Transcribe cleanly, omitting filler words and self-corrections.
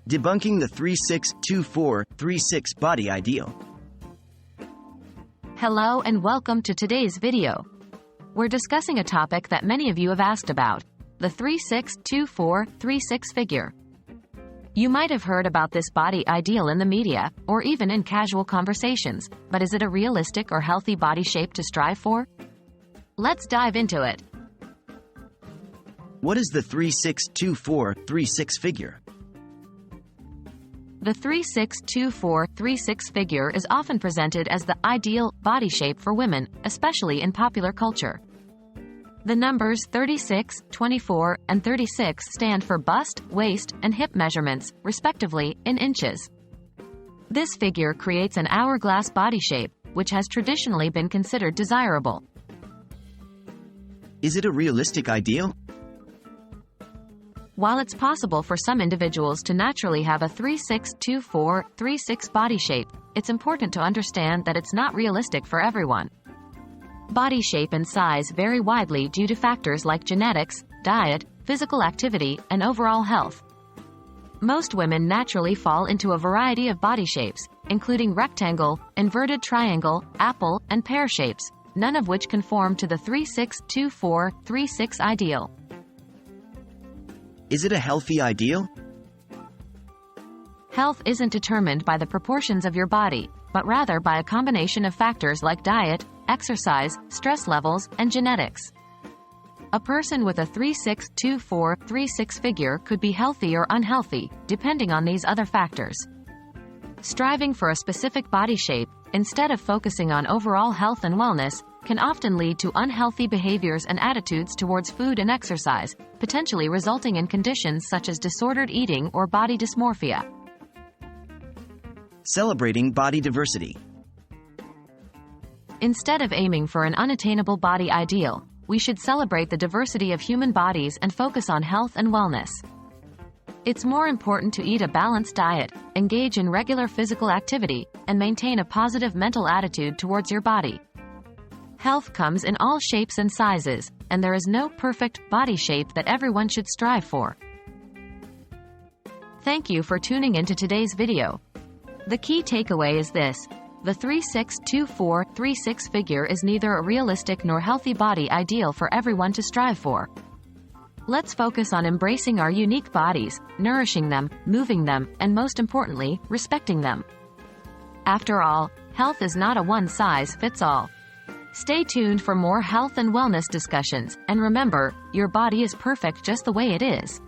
Debunking the 362436 body ideal. Hello and welcome to today's video. We're discussing a topic that many of you have asked about, the 362436 figure. You might have heard about this body ideal in the media, or even in casual conversations, but is it a realistic or healthy body shape to strive for? Let's dive into it. What is the 362436 figure? The 362436 figure is often presented as the ideal body shape for women, especially in popular culture. The numbers 36, 24, and 36 stand for bust, waist, and hip measurements, respectively, in inches. This figure creates an hourglass body shape, which has traditionally been considered desirable. Is it a realistic ideal? While it's possible for some individuals to naturally have a 362436 body shape, it's important to understand that it's not realistic for everyone. Body shape and size vary widely due to factors like genetics, diet, physical activity, and overall health. Most women naturally fall into a variety of body shapes, including rectangle, inverted triangle, apple, and pear shapes, none of which conform to the 362436 ideal. Is it a healthy ideal? Health isn't determined by the proportions of your body, but rather by a combination of factors like diet, exercise, stress levels, and genetics. A person with a 362436 figure could be healthy or unhealthy, depending on these other factors. Striving for a specific body shape, instead of focusing on overall health and wellness, can often lead to unhealthy behaviors and attitudes towards food and exercise, potentially resulting in conditions such as disordered eating or body dysmorphia. Celebrating body diversity. Instead of aiming for an unattainable body ideal, we should celebrate the diversity of human bodies and focus on health and wellness. It's more important to eat a balanced diet, engage in regular physical activity, and maintain a positive mental attitude towards your body. Health comes in all shapes and sizes, and there is no perfect body shape that everyone should strive for. Thank you for tuning into today's video. The key takeaway is this: the 362436 figure is neither a realistic nor healthy body ideal for everyone to strive for. Let's focus on embracing our unique bodies, nourishing them, moving them, and most importantly, respecting them. After all, health is not a one-size-fits-all. Stay tuned for more health and wellness discussions, and remember, your body is perfect just the way it is.